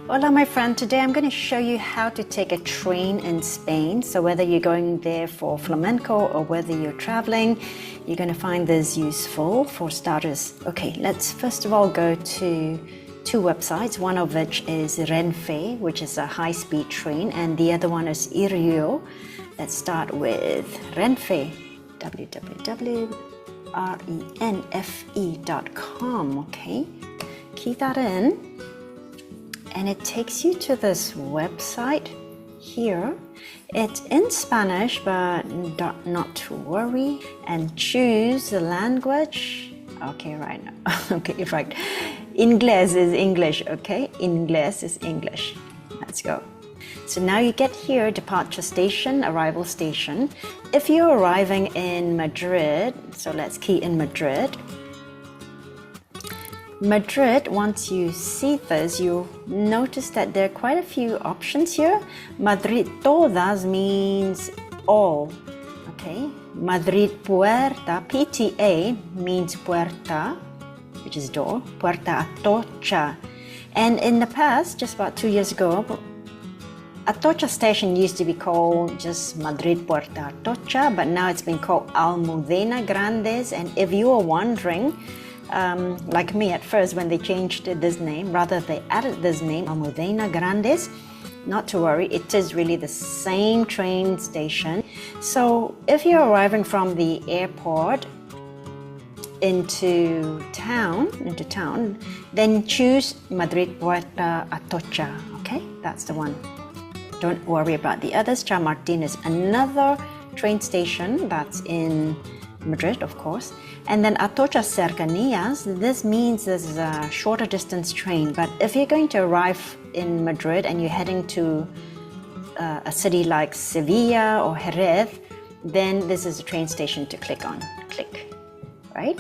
Hola my friend, today I'm going to show you how to take a train in Spain. So whether you're going there for flamenco or whether you're traveling, you're going to find this useful. For starters, okay, let's first of all go to two websites, one of which is RENFE, which is a high-speed train, and the other one is IRYO. Let's start with RENFE, www.renfe.com, okay? Key that in. And it takes you to this website here. It's in Spanish, but not to worry. And choose the language. Okay, right now. Okay, right. Inglés is English, okay? Inglés is English. Let's go. So now you get here, departure station, arrival station. If you're arriving in Madrid, so let's key in Madrid. Madrid, once you see this, you'll notice that there are quite a few options here. Madrid todas means all, okay? Madrid puerta, PTA, means puerta, which is door, puerta Atocha. And in the past, just about 2 years ago, Atocha station used to be called just Madrid Puerta Atocha, but now it's been called Almudena Grandes. And if you are wondering, like me at first when they changed this name, rather they added this name, Almudena Grandes, not to worry, it is really the same train station. So if you're arriving from the airport into town, then choose Madrid Puerta Atocha, okay? That's the one. Don't worry about the others. Chamartin is another train station that's in Madrid, of course. And then Atocha Cercanías, this means this is a shorter distance train. But if you're going to arrive in Madrid and you're heading to a city like Sevilla or Jerez, then this is a train station to click on. Click, right?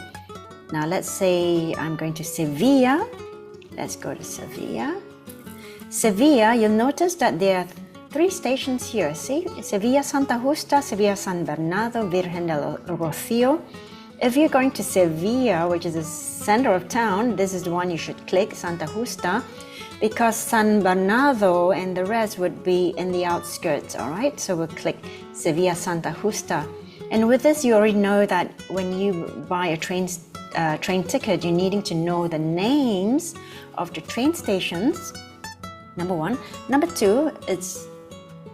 Now let's say I'm going to Sevilla. Let's go to Sevilla. Sevilla, you'll notice that there are 3 stations here. See, Sevilla Santa Justa, Sevilla San Bernardo, Virgen del Rocío. If you're going to Sevilla, which is the center of town, this is the one you should click, Santa Justa, because San Bernardo and the rest would be in the outskirts, all right? So we'll click Sevilla Santa Justa. And with this, you already know that when you buy a train ticket, you're needing to know the names of the train stations, number 1. Number 2, it's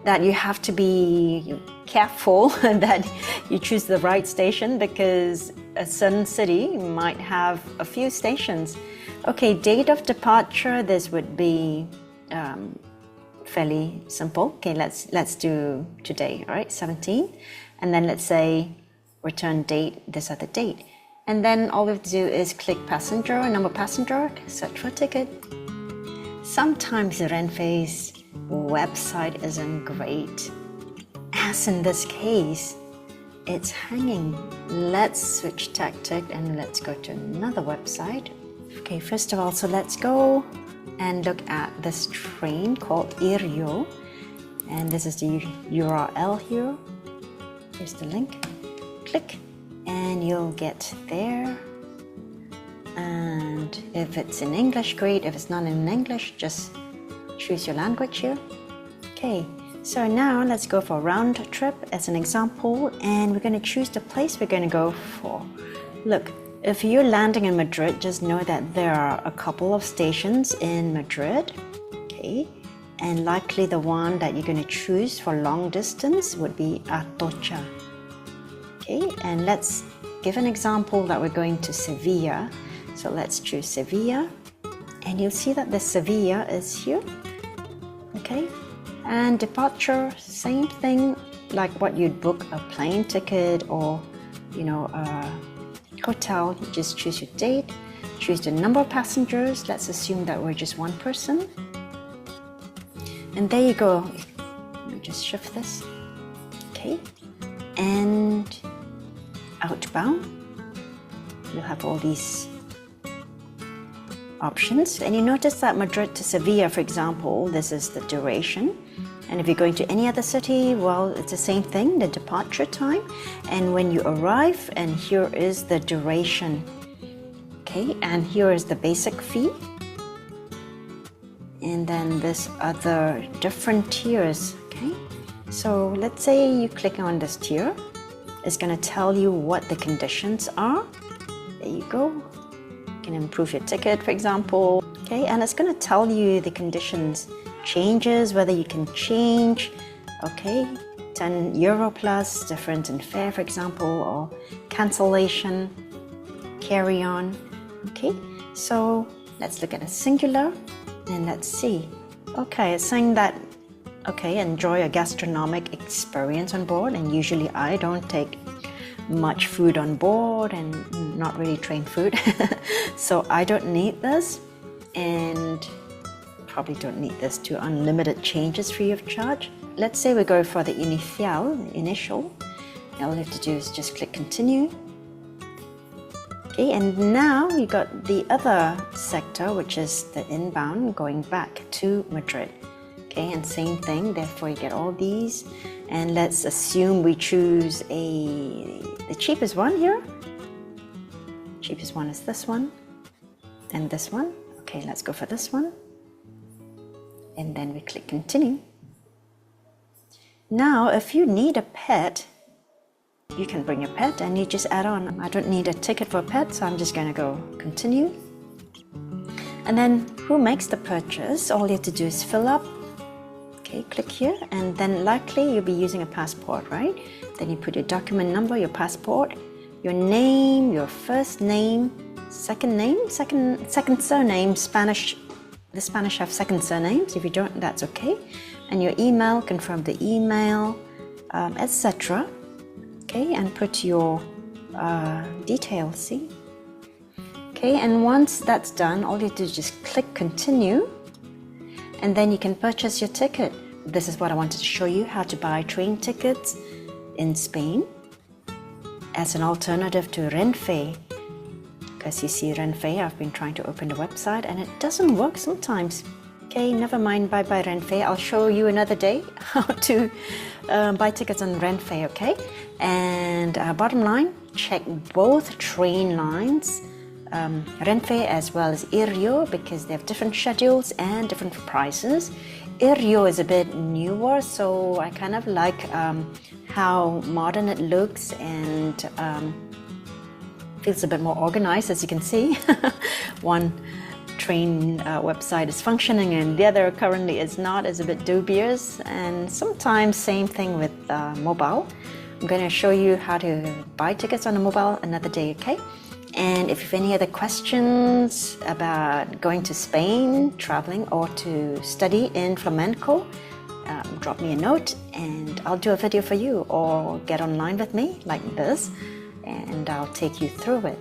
that you have to be careful that you choose the right station because a certain city might have a few stations. Okay, date of departure, this would be fairly simple. Okay, let's do today, all right, 17. And then let's say return date, this other date. And then all we have to do is click passenger, number passenger, search for ticket. Sometimes the RENFE's website isn't great. As in this case, it's hanging. Let's switch tactic and let's go to another website. Okay, first of all, so let's go and look at this train called IRYO. And this is the URL here. Here's the link. Click and you'll get there. And if it's in English, great. If it's not in English, just choose your language here. Okay, so now let's go for round trip as an example, and we're going to choose the place we're going to go for. Look, if you're landing in Madrid, just know that there are a couple of stations in Madrid, okay, and likely the one that you're going to choose for long distance would be Atocha. Okay, and let's give an example that we're going to Sevilla. So let's choose Sevilla, and you'll see that the Sevilla is here, okay? And departure, same thing like what you'd book a plane ticket or, you know, a hotel. You just choose your date, choose the number of passengers. Let's assume that we're just 1 person. And there you go. Let me just shift this, okay? And outbound, you'll have all these options. And you notice that Madrid to Sevilla, for example, this is the duration. And if you're going to any other city, well, it's the same thing, the departure time. And when you arrive, and here is the duration. Okay, and here is the basic fee. and then this other different tiers, okay? So let's say you click on this tier. It's going to tell you what the conditions are. There you go. You can improve your ticket, for example. Okay, and it's going to tell you the conditions, changes, whether you can change, okay, €10 plus, difference in fare, for example, or cancellation, carry on. Okay, so let's look at a singular and let's see. Okay, it's saying that, okay, enjoy a gastronomic experience on board, and usually I don't take much food on board and not really trained food. So I don't need this, and probably don't need this to unlimited changes free of charge. Let's say we go for the initial. All you have to do is just click continue. Okay, and now you got the other sector, which is the inbound going back to Madrid. Okay, and same thing, therefore you get all these, and let's assume we choose the cheapest one here. Cheapest one is this one and this one. Okay, let's go for this one, and then we click continue. Now if you need a pet, you can bring your pet and you just add on. I don't need a ticket for a pet, so I'm just going to go continue. And then who makes the purchase? All you have to do is fill up. Okay, click here, and then likely you'll be using a passport, right? Then you put your document number, your passport, your name, your first name, second name, second surname. Spanish, the Spanish have second surnames. If you don't, that's okay. And your email, confirm the email, etc. Okay, and put your details, see? Okay, and once that's done, all you do is just click continue, and then you can purchase your ticket. This is what I wanted to show you, how to buy train tickets in Spain as an alternative to RENFE. Because you see RENFE, I've been trying to open the website and it doesn't work sometimes. Okay, never mind, bye bye RENFE. I'll show you another day how to buy tickets on RENFE, okay? And bottom line, check both train lines, RENFE as well as IRYO, because they have different schedules and different prices. IRYO is a bit newer, so I kind of like how modern it looks and feels a bit more organized, as you can see. One train website is functioning and the other currently is not, is a bit dubious. And sometimes same thing with mobile. I'm going to show you how to buy tickets on a mobile another day, okay? And if you have any other questions about going to Spain, traveling, or to study in flamenco, drop me a note and I'll do a video for you, or get online with me like this and I'll take you through it.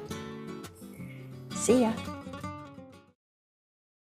See ya!